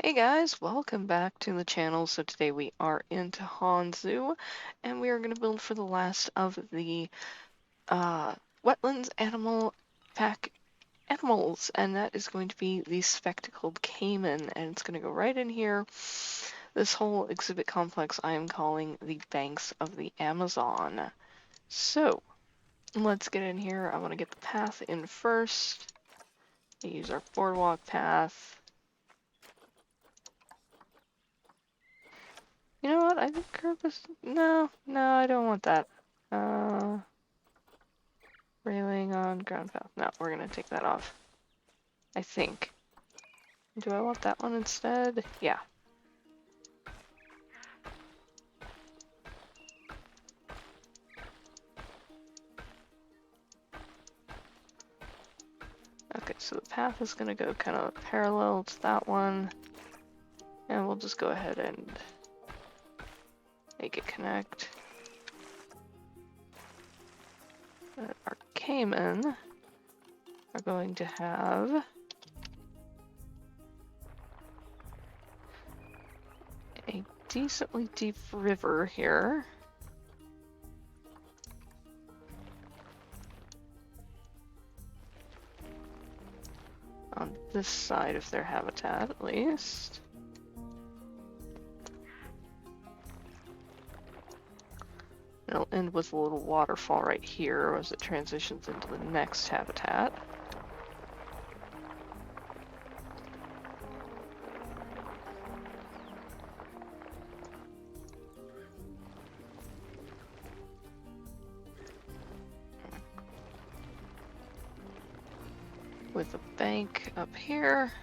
Hey guys, welcome back to the channel. So today we are in Tahan Zoo, and we are going to build for the last of the wetlands animal pack animals, and that is going to be the spectacled caiman, and it's going to go right in here. This whole exhibit complex I am calling the banks of the Amazon. So let's get in here. I want to get the path in first. We use our boardwalk path. You know what? I think curb is... No, I don't want that. Railing on ground path. No, we're gonna take that off. I think. Do I want that one instead? Yeah. Okay, so the path is gonna go kind of parallel to that one. And we'll just go ahead and make it connect. And our caiman are going to have a decently deep river here. On this side of their habitat, at least. It'll end with a little waterfall right here as it transitions into the next habitat. With a bank up here.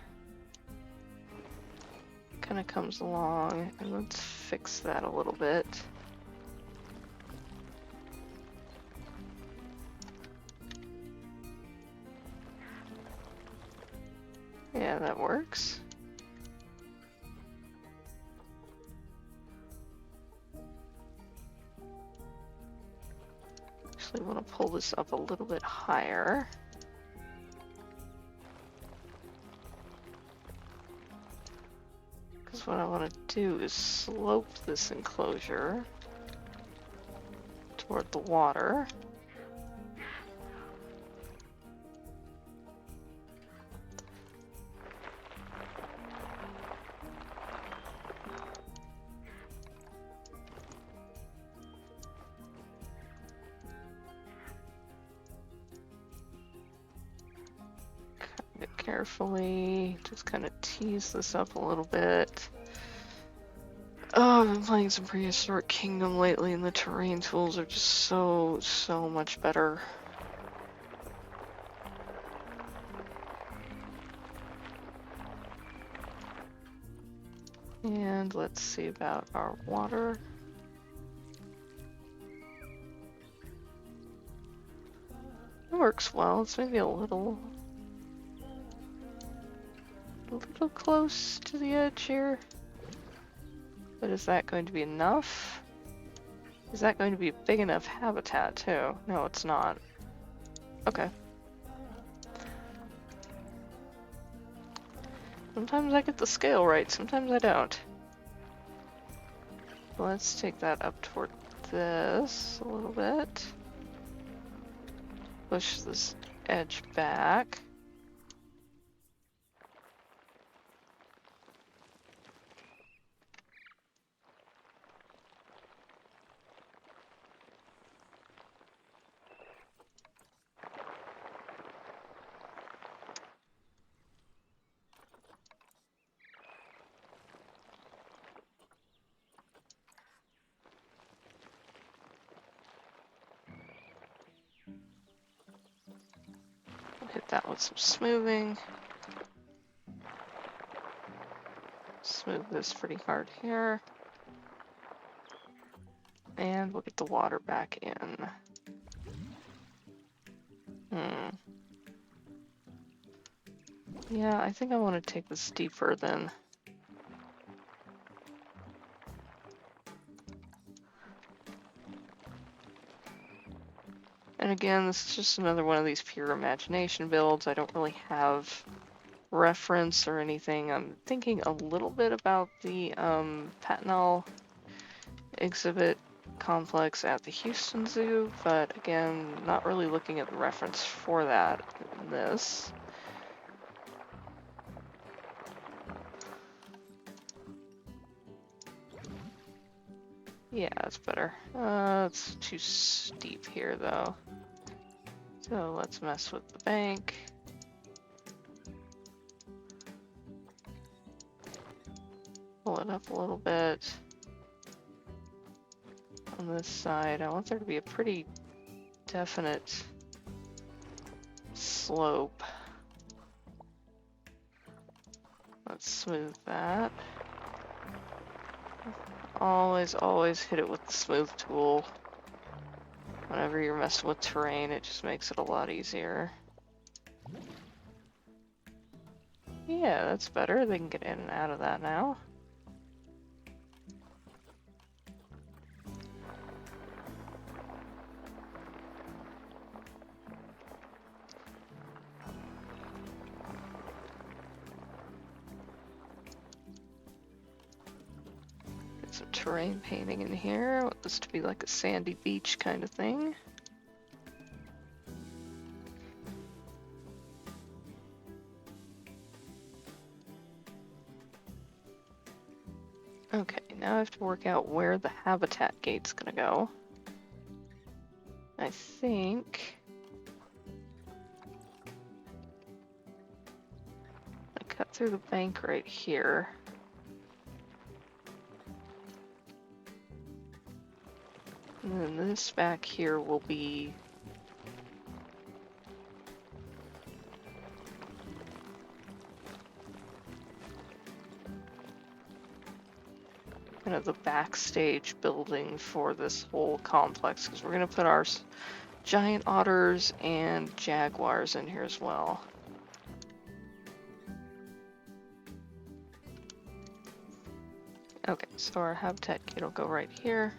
Kind of comes along, and let's fix that a little bit. Yeah, that works. Actually, I want to pull this up a little bit higher. Because what I want to do is slope this enclosure toward the water. Carefully, just kind of tease this up a little bit. Oh, I've been playing some Prehistoric Kingdom lately, and the terrain tools are just so much better. And let's see about our water. It works well. It's maybe a little close to the edge here. But is that going to be enough? Is that going to be a big enough habitat too? No, it's not. Okay. Sometimes I get the scale right, sometimes I don't. Let's take that up toward this a little bit. Push this edge back. Hit that with some smoothing. Smooth this pretty hard here. And we'll get the water back in. Yeah, I think I want to take this deeper then. And again, this is just another one of these pure imagination builds. I don't really have reference or anything, I'm thinking a little bit about the Patnal exhibit complex at the Houston Zoo, but again, not really looking at the reference for that in this. Yeah, that's better. It's too steep here though. So let's mess with the bank. Pull it up a little bit. On this side, I want there to be a pretty definite slope. Let's smooth that. Always hit it with the smooth tool. Whenever you're messing with terrain, it just makes it a lot easier. Yeah, that's better. They can get in and out of that now. Get some terrain painting in here. I want this to be like a sandy beach kind of thing. Okay, now I have to work out where the habitat gate's gonna go. I think I cut through the bank right here. And then this back here will be kind of the backstage building for this whole complex, because we're going to put our giant otters and jaguars in here as well. Okay, so our habitat gate will go right here.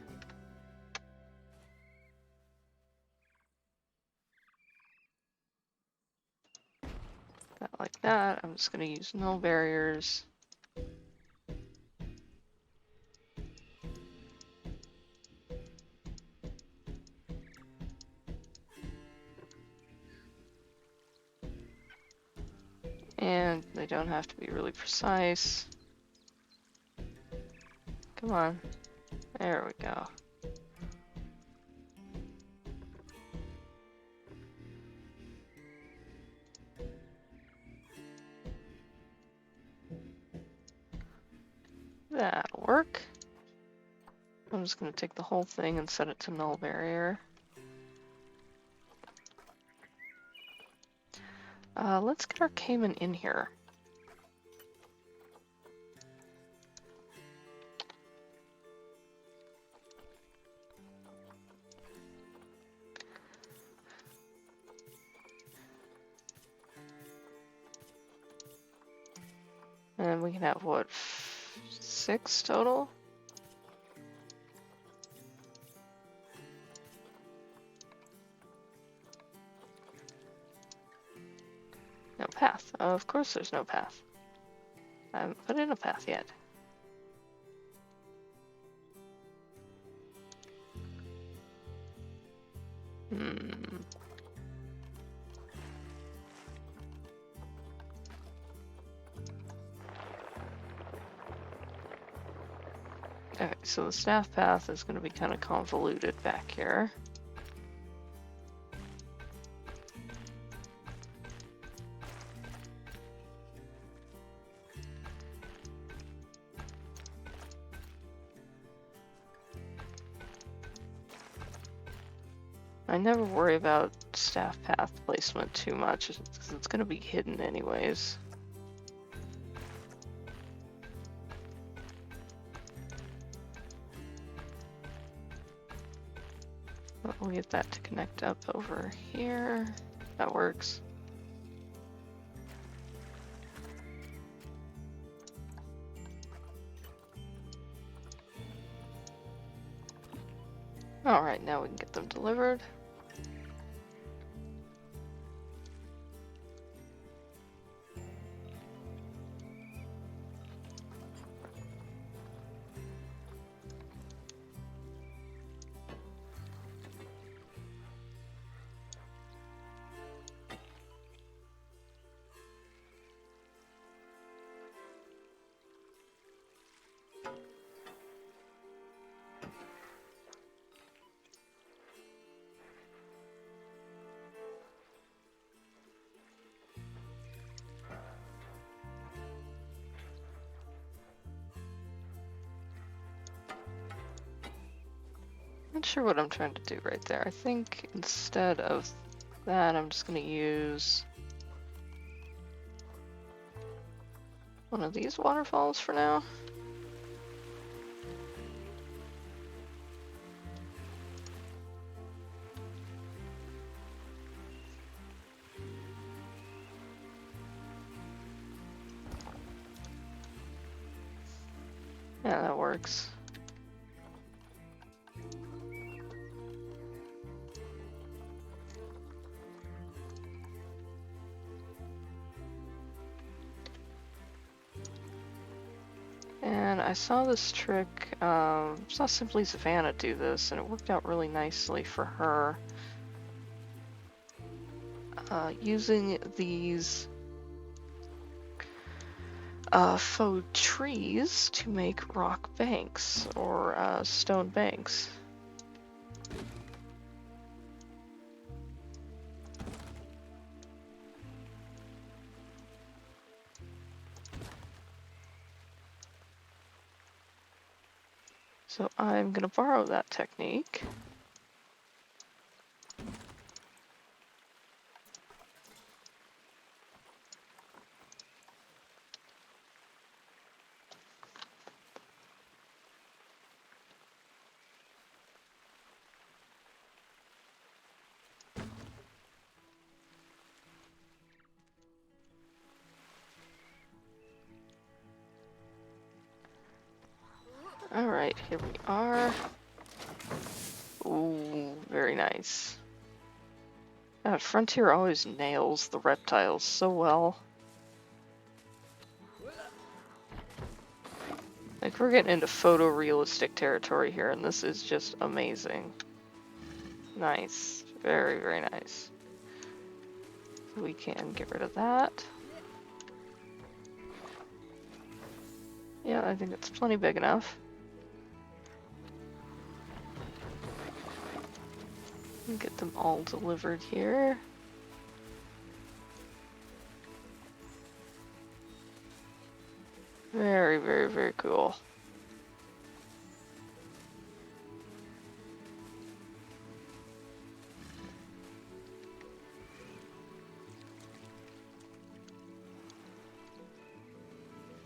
That like that. I'm just going to use null barriers. And they don't have to be really precise. Come on. There we go. That'll work. I'm just going to take the whole thing and set it to null barrier. Let's get our Caiman in here. And we can have, what, 6 total? No path. Of course there's no path. I haven't put in a path yet. Okay, so the staff path is going to be kind of convoluted back here. I never worry about staff path placement too much, because it's going to be hidden anyways. We'll get that to connect up over here. That works. Alright, now we can get them delivered. Not sure what I'm trying to do right there. I think instead of that, I'm just going to use one of these waterfalls for now. Yeah, that works. And I saw this trick, saw Simply Savannah do this, and it worked out really nicely for her. Using these faux trees to make rock banks, or stone banks. So I'm going to borrow that technique. Alright, here we are. Ooh, very nice. God, Frontier always nails the reptiles so well. Like, we're getting into photorealistic territory here, and this is just amazing. Nice. Very, very nice. So we can get rid of that. Yeah, I think it's plenty big enough. Get them all delivered here. Very, very, very cool.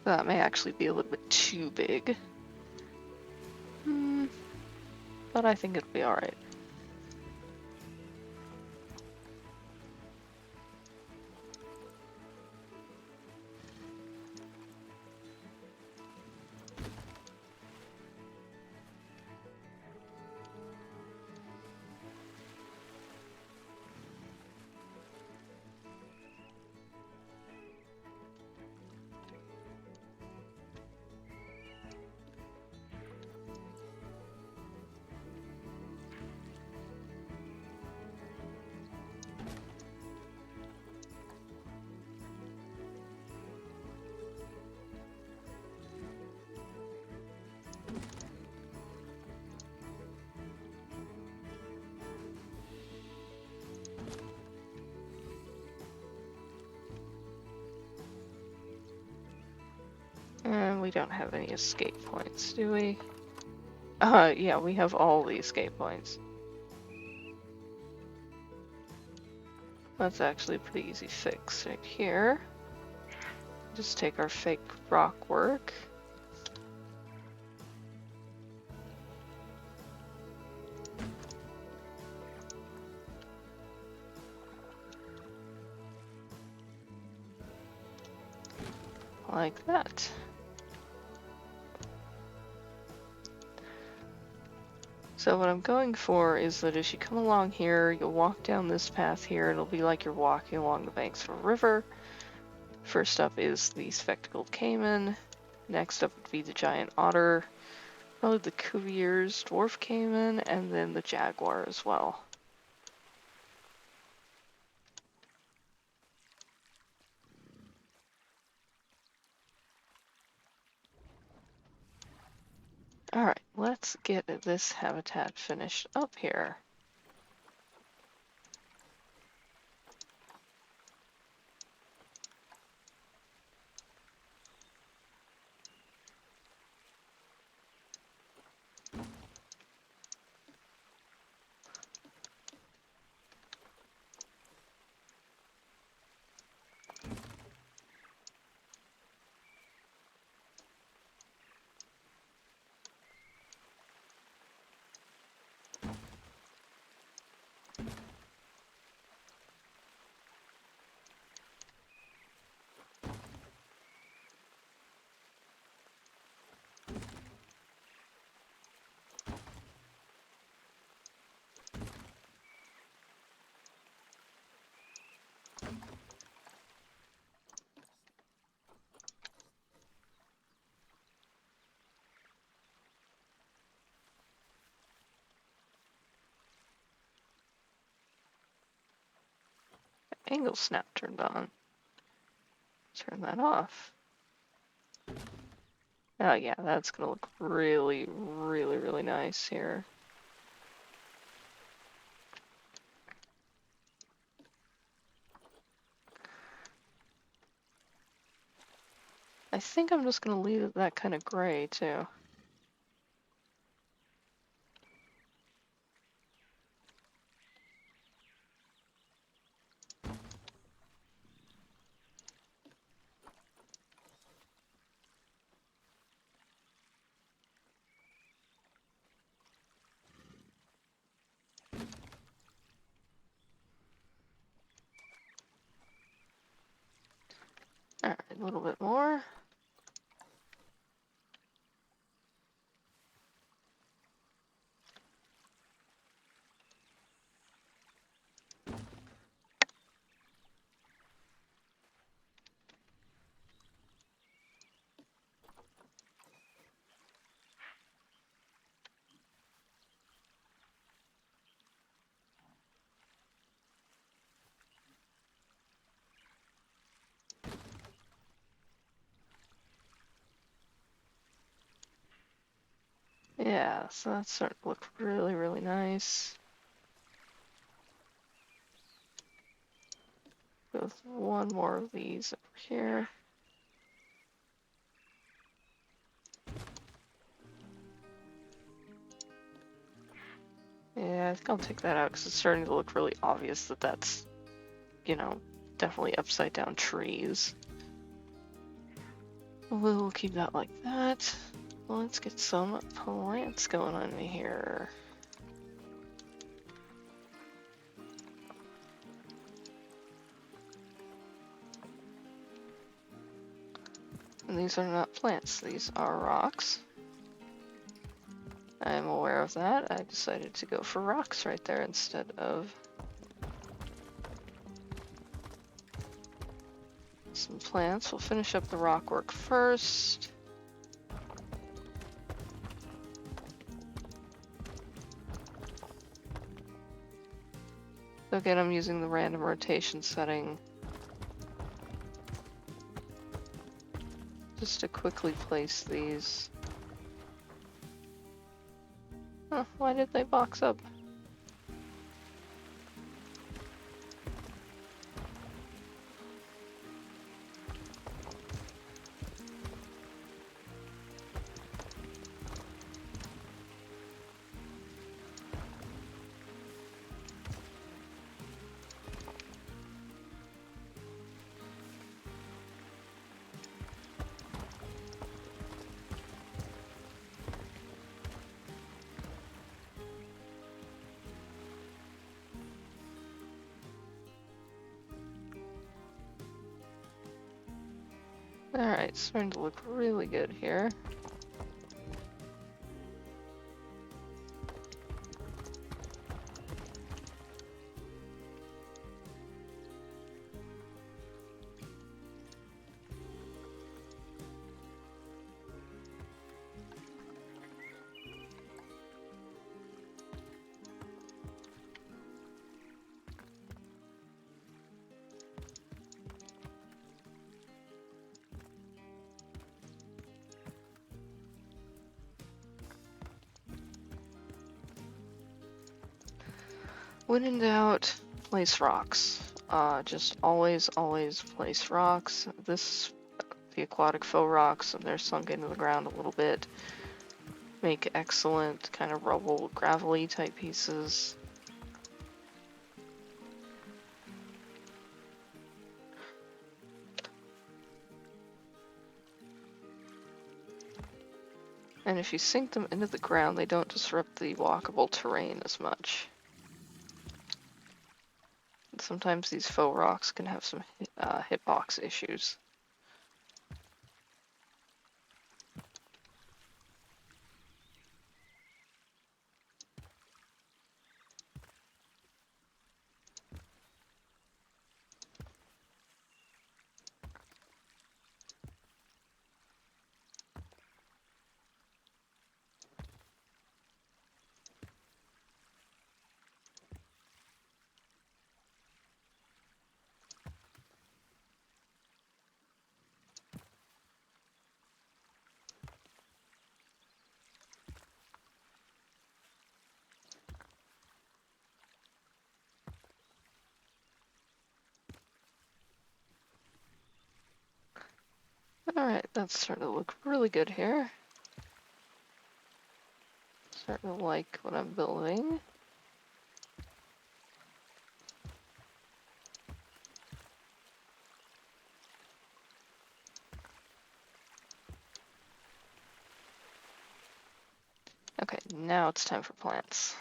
That may actually be a little bit too big. But I think it'll be alright. And we don't have any escape points, do we? Yeah, we have all the escape points. That's actually a pretty easy fix right here. Just take our fake rock work. Like that. So what I'm going for is that as you come along here, you'll walk down this path here. It'll be like you're walking along the banks of a river. First up is the spectacled caiman. Next up would be the giant otter. Probably the Cuvier's dwarf caiman, and then the jaguar as well. Alright, let's get this habitat finished up here. angle snap turned on. Turn that off. Oh yeah, that's gonna look really, really, really nice here. I think I'm just gonna leave it that kind of gray too. Alright, a little bit more. Yeah, so that's starting to look really, really nice. With one more of these over here. Yeah, I think I'll take that out because it's starting to look really obvious that that's, you know, definitely upside down trees. We'll keep that like that. Let's get some plants going on here. And these are not plants, these are rocks. I'm aware of that. I decided to go for rocks right there instead of some plants. We'll finish up the rock work first. So again, I'm using the random rotation setting just to quickly place these. Huh, why did they box up? Alright, starting to look really good here. When in doubt, place rocks. Just always, always place rocks. The aquatic faux rocks, and they're sunk into the ground a little bit. Make excellent kind of rubble, gravelly type pieces. And if you sink them into the ground, they don't disrupt the walkable terrain as much. Sometimes these faux rocks can have some hitbox issues. Alright, that's starting to look really good here. Starting to like what I'm building. Okay, now it's time for plants.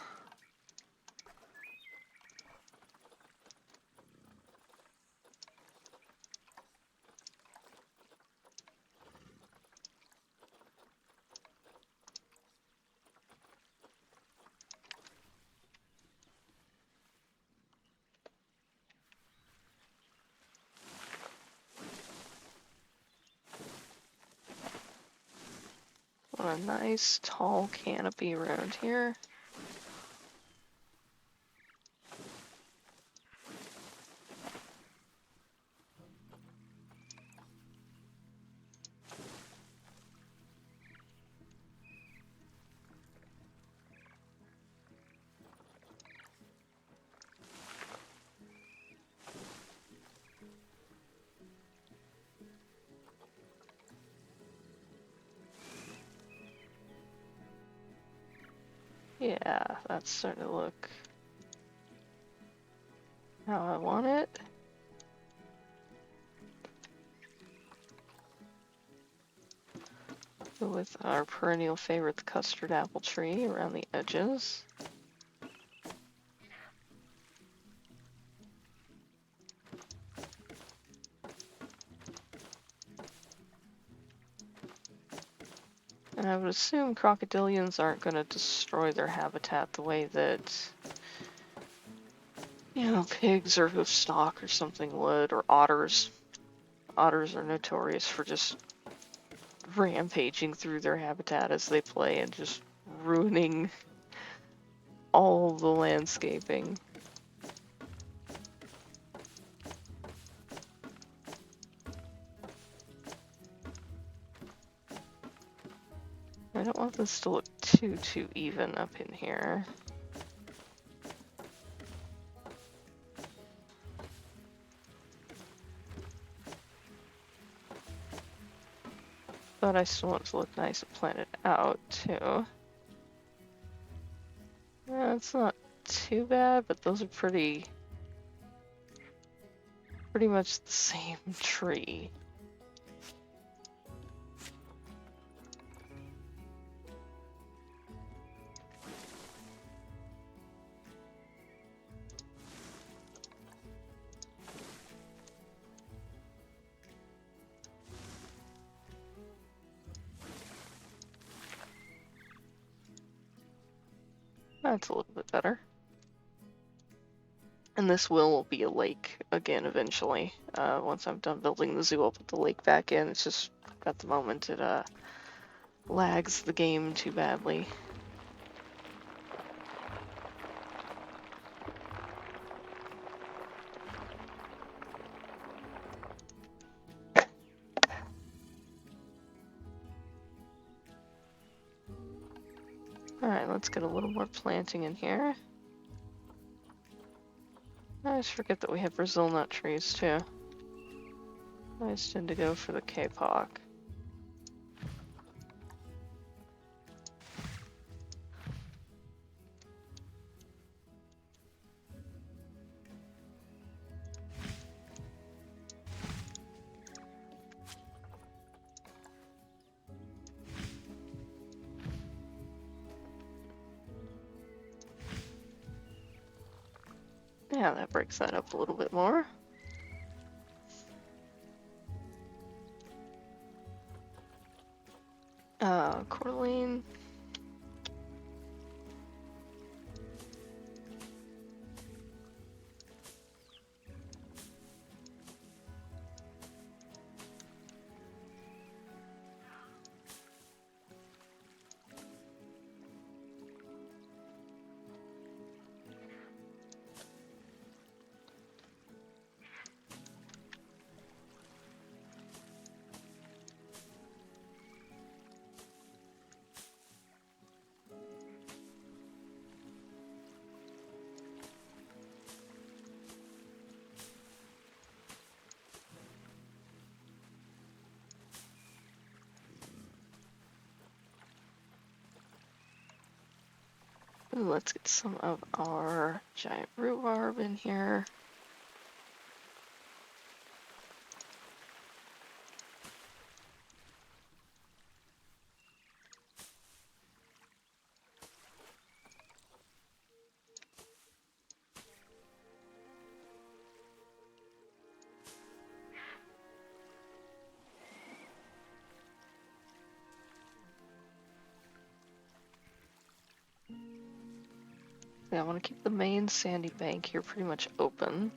Want a nice tall canopy around here. Yeah, that's starting to look how I want it. With our perennial favorite, the custard apple tree, around the edges. And I would assume crocodilians aren't going to destroy their habitat the way that, you know, pigs or hoofstock or something would, or otters. Otters are notorious for just rampaging through their habitat as they play and just ruining all the landscaping. I don't want this to look too even up in here. But I still want it to look nice and planted out, too. Yeah, it's not too bad, but those are pretty much the same tree. That's a little bit better. And this will be a lake again eventually. Once I'm done building the zoo, I'll put the lake back in. It's just, at the moment, it lags the game too badly. Alright, let's get a little more planting in here. I always forget that we have Brazil nut trees too. I always tend to go for the K-Pock. Yeah, that breaks that up a little bit more. Courtline. Ooh, let's get some of our giant rhubarb in here. Yeah, I want to keep the main sandy bank here pretty much open.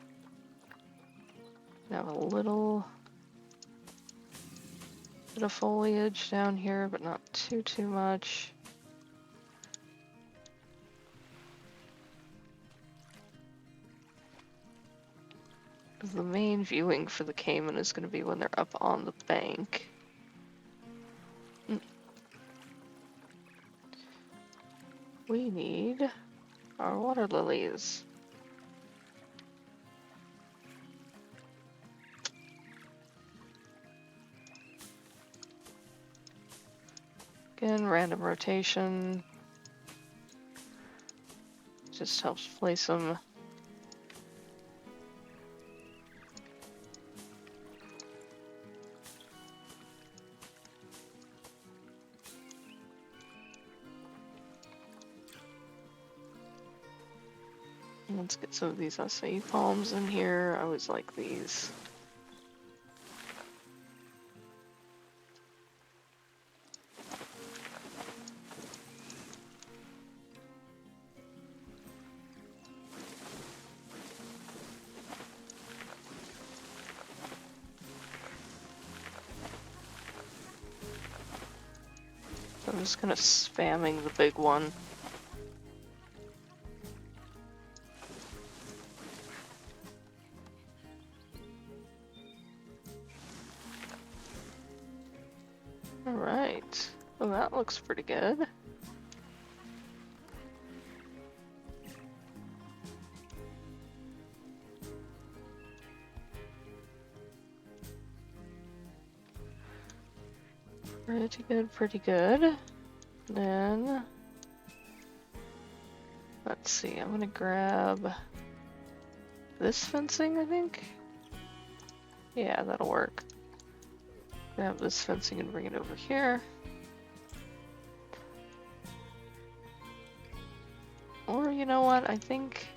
Have a little bit of foliage down here, but not too much. The main viewing for the Caiman is going to be when they're up on the bank. We need our water lilies. Again, random rotation. Just helps place them. Let's get some of these acai palms in here. I always like these. I'm just kind of spamming the big one. Alright. Well, that looks pretty good. Pretty good, pretty good. Then, let's see, I'm gonna grab this fencing, I think? Yeah, that'll work. Grab this fencing and bring it over here. Or, you know what, I think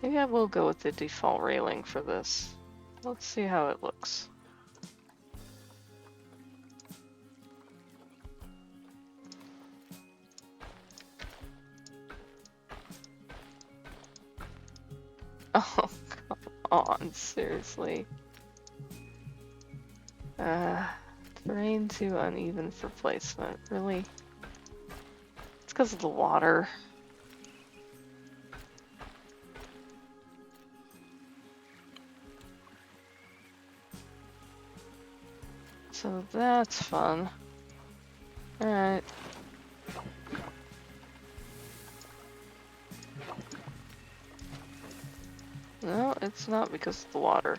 maybe I will go with the default railing for this. Let's see how it looks. Oh, come on, seriously. Terrain too uneven for placement, really? It's because of the water. So that's fun. Alright. No, it's not because of the water.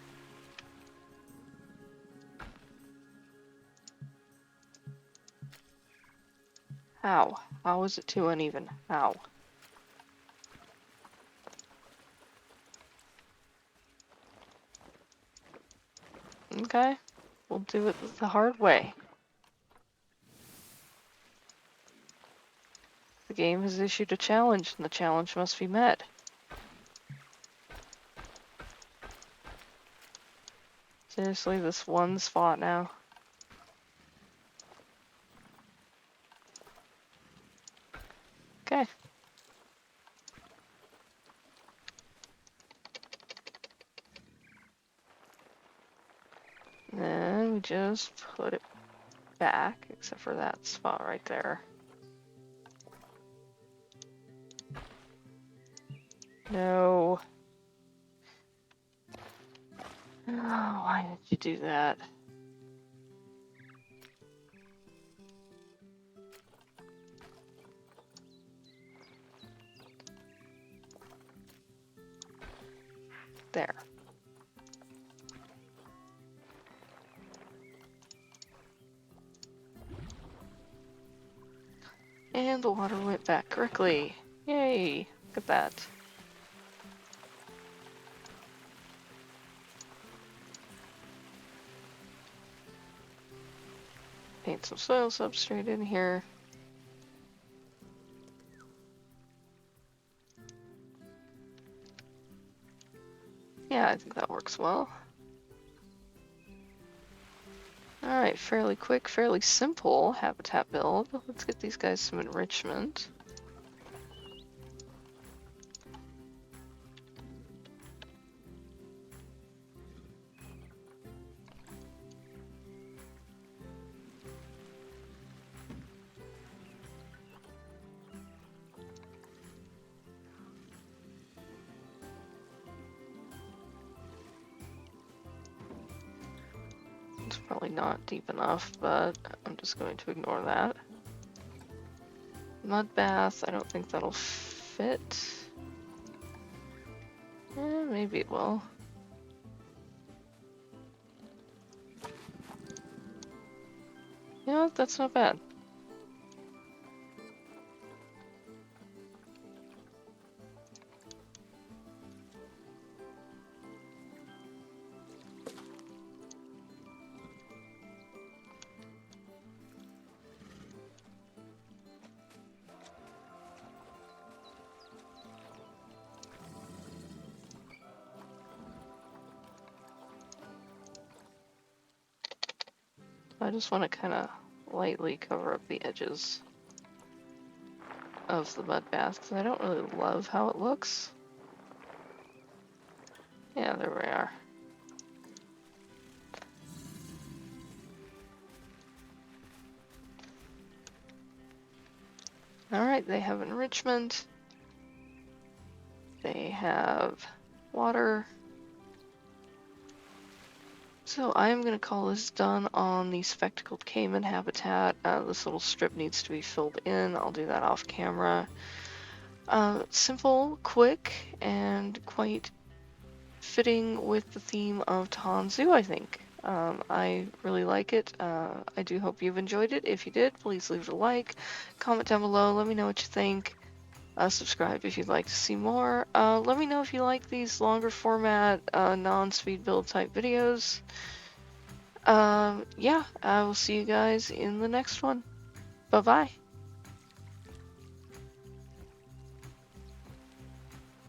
How? How is it too uneven? How? Okay, we'll do it the hard way. The game has issued a challenge, and the challenge must be met. Seriously, this one spot now. Okay. Then we just put it back, except for that spot right there. No. Oh, why did you do that? There. And the water went back correctly. Yay! Look at that. Paint some soil substrate in here. Yeah, I think that works well. Alright, fairly quick, fairly simple habitat build. Let's get these guys some enrichment. It's probably not deep enough, but I'm just going to ignore that. Mud bath, I don't think that'll fit. Maybe it will. You know what? That's not bad. I just want to kind of lightly cover up the edges of the mud bath because I don't really love how it looks. Yeah, there we are. Alright, they have enrichment. They have water. So I am going to call this done on the spectacled caiman habitat. This little strip needs to be filled in. I'll do that off camera. Simple, quick, and quite fitting with the theme of Tahan Zoo, I think. I really like it. I do hope you've enjoyed it. If you did, please leave it a like, comment down below, let me know what you think. Subscribe if you'd like to see more. Let me know if you like these longer format, non-speed build type videos. Yeah, I will see you guys in the next one. Bye-bye.